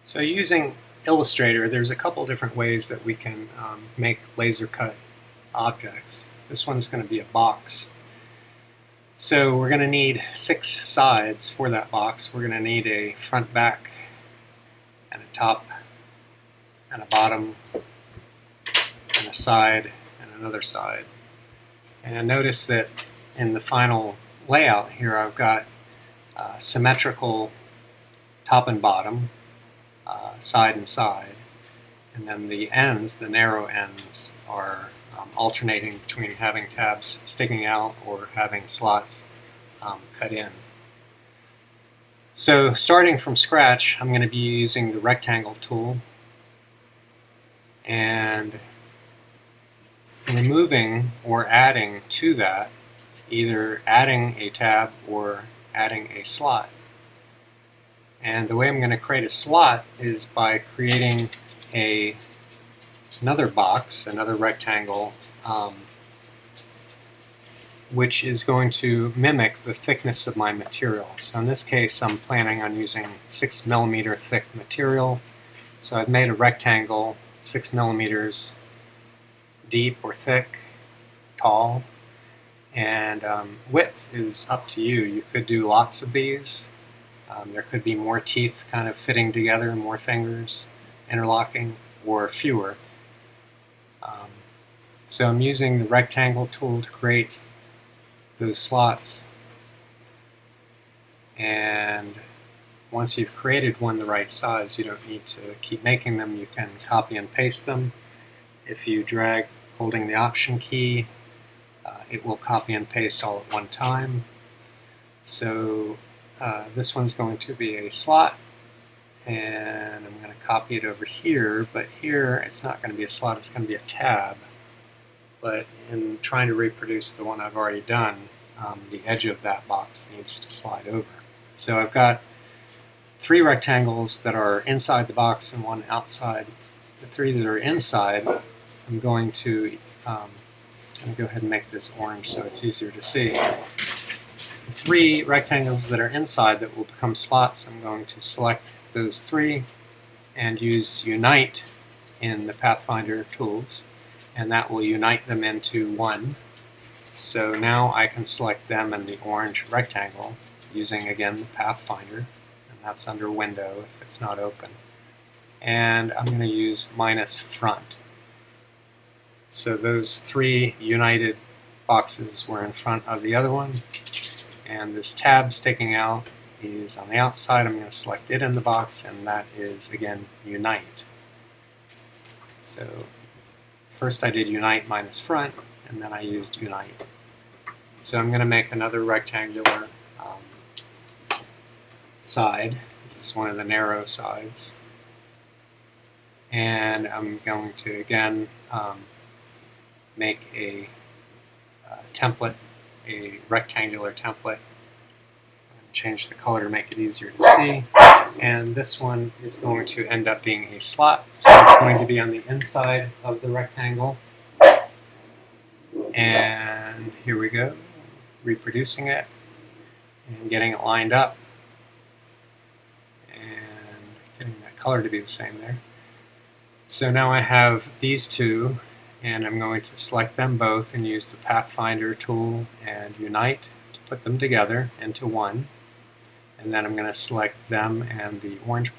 So using Illustrator, there's a couple different ways that we can make laser cut objects. This one's going to be a box. So we're going to need 6 sides for that box. We're going to need a front, back, and a top, and a bottom, and a side, and another side. And notice that in the final layout here I've got symmetrical top and bottom, side and side, and then the ends, the narrow ends, are alternating between having tabs sticking out or having slots cut in. So starting from scratch, I'm going to be using the rectangle tool and removing or adding to that, either adding a tab or adding a slot. And the way I'm going to create a slot is by creating another box, another rectangle, which is going to mimic the thickness of my material. So in this case, I'm planning on using 6mm thick material. So I've made a rectangle 6mm deep or thick, tall, and width is up to you. You could do lots of these. There could be more teeth kind of fitting together, more fingers interlocking, or fewer. So I'm using the rectangle tool to create those slots. And once you've created one the right size, you don't need to keep making them. You can copy and paste them. If you drag holding the Option key, it will copy and paste all at one time. So this one's going to be a slot, and I'm going to copy it over here, but here it's not going to be a slot, it's going to be a tab. But in trying to reproduce the one I've already done, the edge of that box needs to slide over. So I've got 3 rectangles that are inside the box and 1 outside. The 3 that are inside, I'm going to go ahead and make this orange so it's easier to see. The 3 rectangles that are inside that will become slots, I'm going to select those 3 and use Unite in the Pathfinder tools, and that will unite them into one. So now I can select them in the orange rectangle using, again, the Pathfinder, and that's under Window if it's not open. And I'm going to use -front. So those 3 united boxes were in front of the other one, and this tab sticking out is on the outside. I'm going to select it in the box, and that is, again, Unite. So first I did Unite -front, and then I used Unite. So I'm going to make another rectangular side. This is one of the narrow sides. And I'm going to, again, make a template, a rectangular template, and change the color to make it easier to see. And this one is going to end up being a slot, so it's going to be on the inside of the rectangle. And here we go, reproducing it and getting it lined up and getting that color to be the same there. So now I have these 2, and I'm going to select them both and use the Pathfinder tool and Unite to put them together into one. And then I'm going to select them and the orange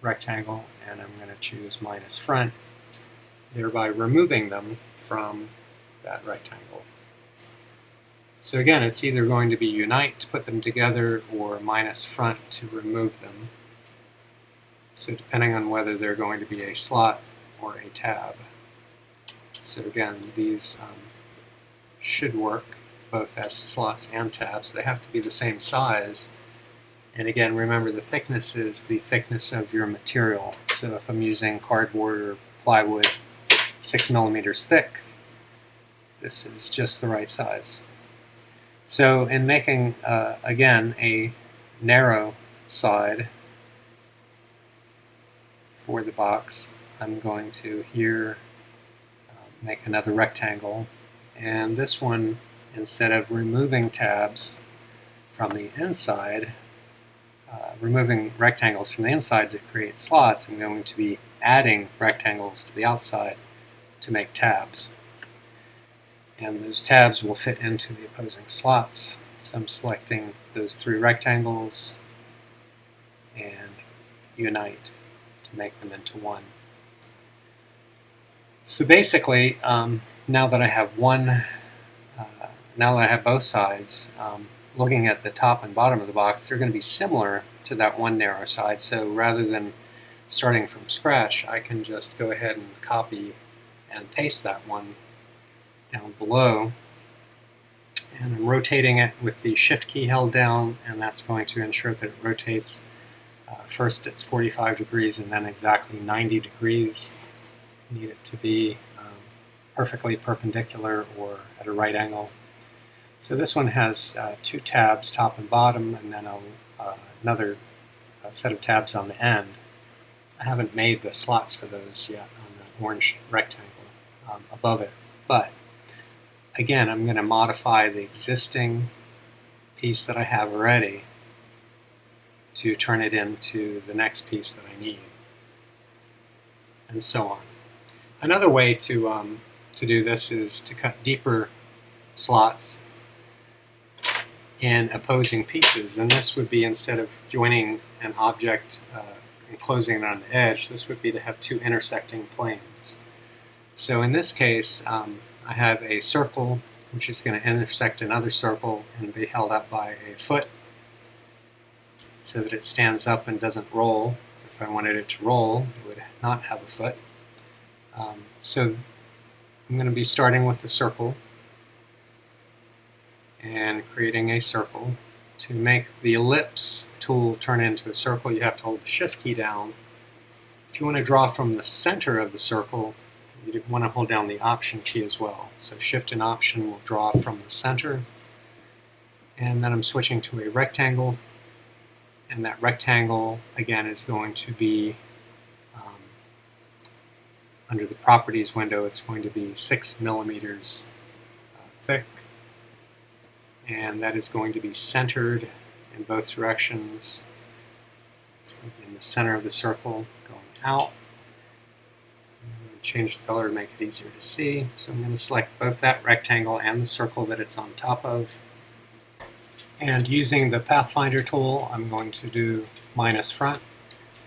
rectangle, and I'm going to choose -front, thereby removing them from that rectangle. So again, it's either going to be Unite to put them together or -front to remove them. So depending on whether they're going to be a slot or a tab. So again, these should work both as slots and tabs. They have to be the same size. And again, remember, the thickness is the thickness of your material. So if I'm using cardboard or plywood 6mm thick, this is just the right size. So in making, again, a narrow side for the box, I'm going to here make another rectangle, and this one, instead of removing tabs from the inside, removing rectangles from the inside to create slots, I'm going to be adding rectangles to the outside to make tabs. And those tabs will fit into the opposing slots. So I'm selecting those 3 rectangles and unite to make them into one. So basically, now that I have both sides, looking at the top and bottom of the box, they're going to be similar to that one narrow side. So rather than starting from scratch, I can just go ahead and copy and paste that one down below. And I'm rotating it with the Shift key held down, and that's going to ensure that it rotates. First it's 45 degrees and then exactly 90 degrees. You need it to be perfectly perpendicular or at a right angle. So this one has 2 tabs, top and bottom, and then another set of tabs on the end. I haven't made the slots for those yet on the orange rectangle above it, but again, I'm going to modify the existing piece that I have already to turn it into the next piece that I need, and so on. Another way to do this is to cut deeper slots in opposing pieces, and this would be, instead of joining an object and closing it on the edge, this would be to have 2 intersecting planes. So in this case, I have a circle which is going to intersect another circle and be held up by a foot so that it stands up and doesn't roll. If I wanted it to roll, it would not have a foot. So I'm going to be starting with the circle and creating a circle. To make the ellipse tool turn into a circle, you have to hold the Shift key down. If you want to draw from the center of the circle, you want to hold down the Option key as well. So Shift and Option will draw from the center. And then I'm switching to a rectangle. And that rectangle, again, is going to be, under the Properties window, it's going to be 6 millimeters thick. And that is going to be centered in both directions. It's going to be in the center of the circle, going out. I'm going to change the color to make it easier to see. So I'm going to select both that rectangle and the circle that it's on top of. And using the Pathfinder tool, I'm going to do minus front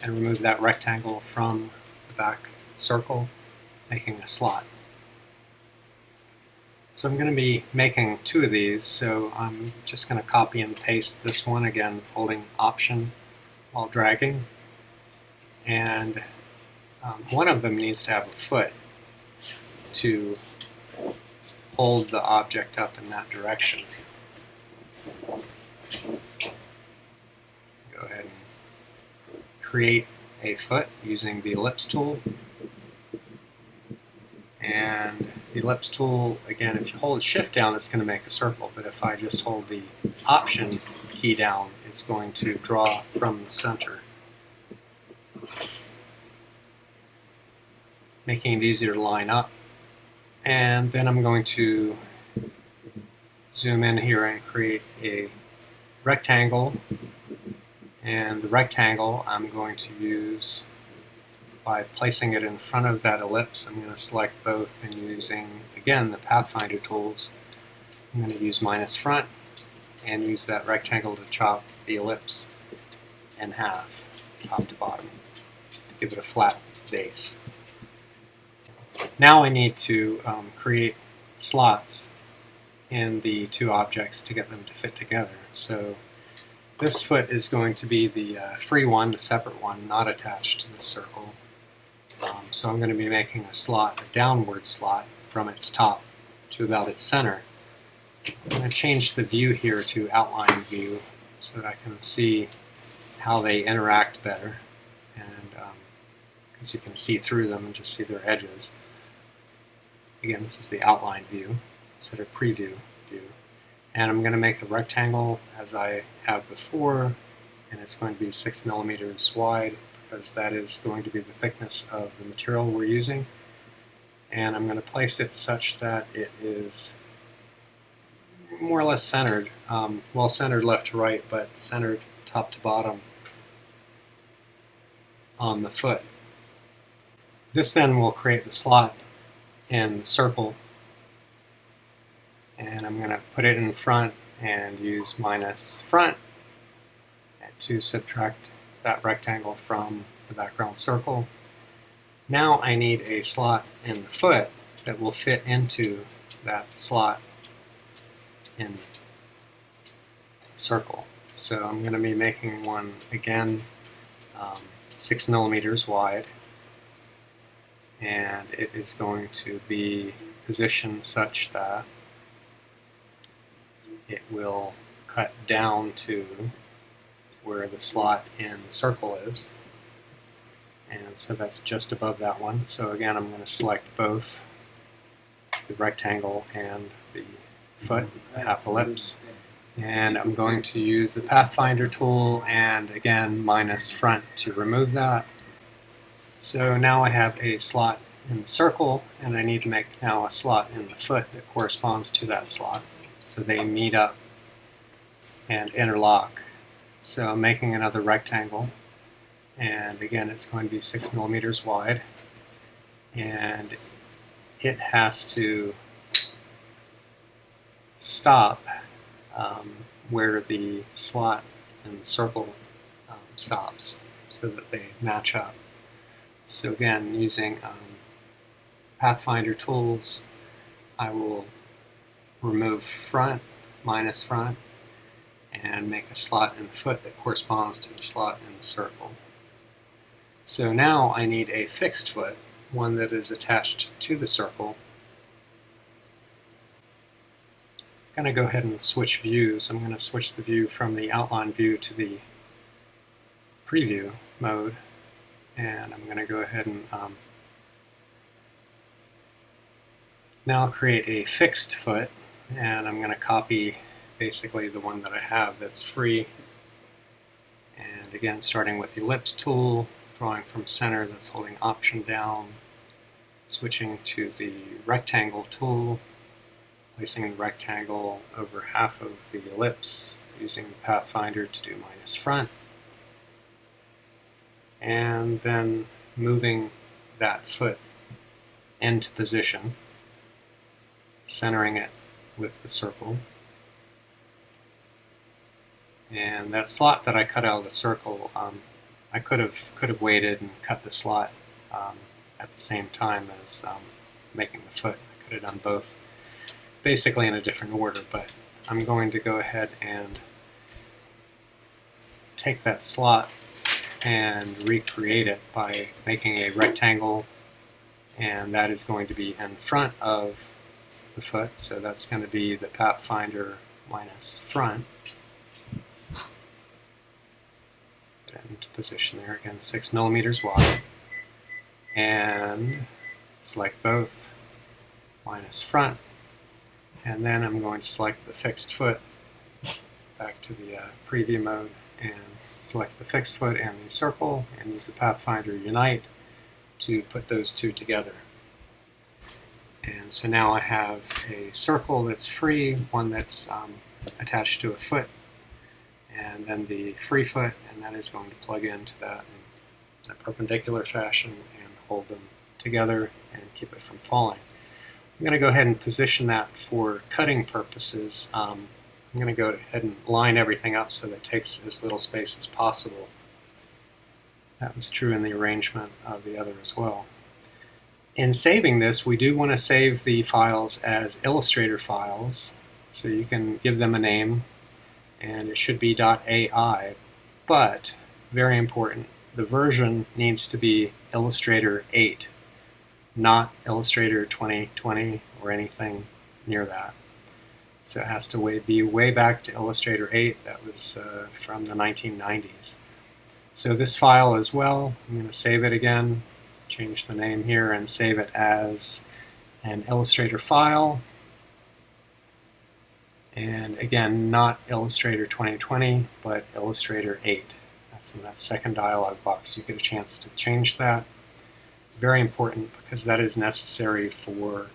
and remove that rectangle from the back circle, making a slot. So I'm going to be making 2 of these, so I'm just going to copy and paste this one, again holding Option while dragging. And one of them needs to have a foot to hold the object up in that direction. Go ahead and create a foot using the ellipse tool. And the ellipse tool, again, if you hold Shift down, it's going to make a circle, but if I just hold the Option key down, it's going to draw from the center, making it easier to line up. And then I'm going to zoom in here and create a rectangle, and the rectangle I'm going to use by placing it in front of that ellipse. I'm going to select both, and using, again, the Pathfinder tools, I'm going to use minus front and use that rectangle to chop the ellipse in half, top to bottom, to give it a flat base. Now I need to create slots in the 2 objects to get them to fit together. So this foot is going to be the free one, the separate one, not attached to the circle. So I'm going to be making a slot, a downward slot, from its top to about its center. I'm going to change the view here to outline view so that I can see how they interact better, and because you can see through them and just see their edges. Again, this is the outline view instead of preview view. And I'm going to make a rectangle as I have before, and it's going to be 6 millimeters wide, because that is going to be the thickness of the material we're using. And I'm going to place it such that it is more or less centered, well centered left to right, but centered top to bottom on the foot. This then will create the slot in the circle, and I'm going to put it in front and use minus front to subtract that rectangle from the background circle. Now I need a slot in the foot that will fit into that slot in the circle. So I'm going to be making one again 6 millimeters wide, and it is going to be positioned such that it will cut down to where the slot in the circle is. And so that's just above that one. So again, I'm going to select both the rectangle and the foot, the half ellipse. And I'm going to use the Pathfinder tool and again minus front to remove that. So now I have a slot in the circle, and I need to make now a slot in the foot that corresponds to that slot. So they meet up and interlock. So I'm making another rectangle, and again it's going to be 6 millimeters wide, and it has to stop where the slot in the circle stops, so that they match up. So again, using Pathfinder tools, I will remove front, minus front, and make a slot in the foot that corresponds to the slot in the circle. So now I need a fixed foot, one that is attached to the circle. I'm going to go ahead and switch views. I'm going to switch the view from the outline view to the preview mode, and I'm going to go ahead and now create a fixed foot, and I'm going to copy basically the one that I have that's free. And again, starting with the ellipse tool, drawing from center, that's holding Option down, switching to the rectangle tool, placing the rectangle over half of the ellipse, using the Pathfinder to do minus front, and then moving that foot into position, centering it with the circle. And that slot that I cut out of the circle, I could have waited and cut the slot at the same time as making the foot. I could have done both, basically in a different order, but I'm going to go ahead and take that slot and recreate it by making a rectangle, and that is going to be in front of the foot, so that's going to be the Pathfinder minus front. Into position there, again 6 millimeters wide, and select both, minus front, and then I'm going to select the fixed foot, back to the preview mode, and select the fixed foot and the circle, and use the Pathfinder Unite to put those two together. And so now I have a circle that's free, one that's attached to a foot, and then the free foot, and that is going to plug into that in a perpendicular fashion and hold them together and keep it from falling. I'm going to go ahead and position that for cutting purposes. I'm going to go ahead and line everything up so that it takes as little space as possible. That was true in the arrangement of the other as well. In saving this, we do want to save the files as Illustrator files, so you can give them a name, and it should be .ai, but, very important, the version needs to be Illustrator 8, not Illustrator 2020 or anything near that. So it has to be way back to Illustrator 8, that was from the 1990s. So this file as well, I'm going to save it again, change the name here and save it as an Illustrator file. And again, not Illustrator 2020, but Illustrator 8. That's in that second dialog box. You get a chance to change that. Very important, because that is necessary for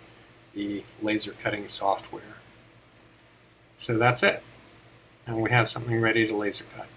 the laser cutting software. So that's it. And we have something ready to laser cut.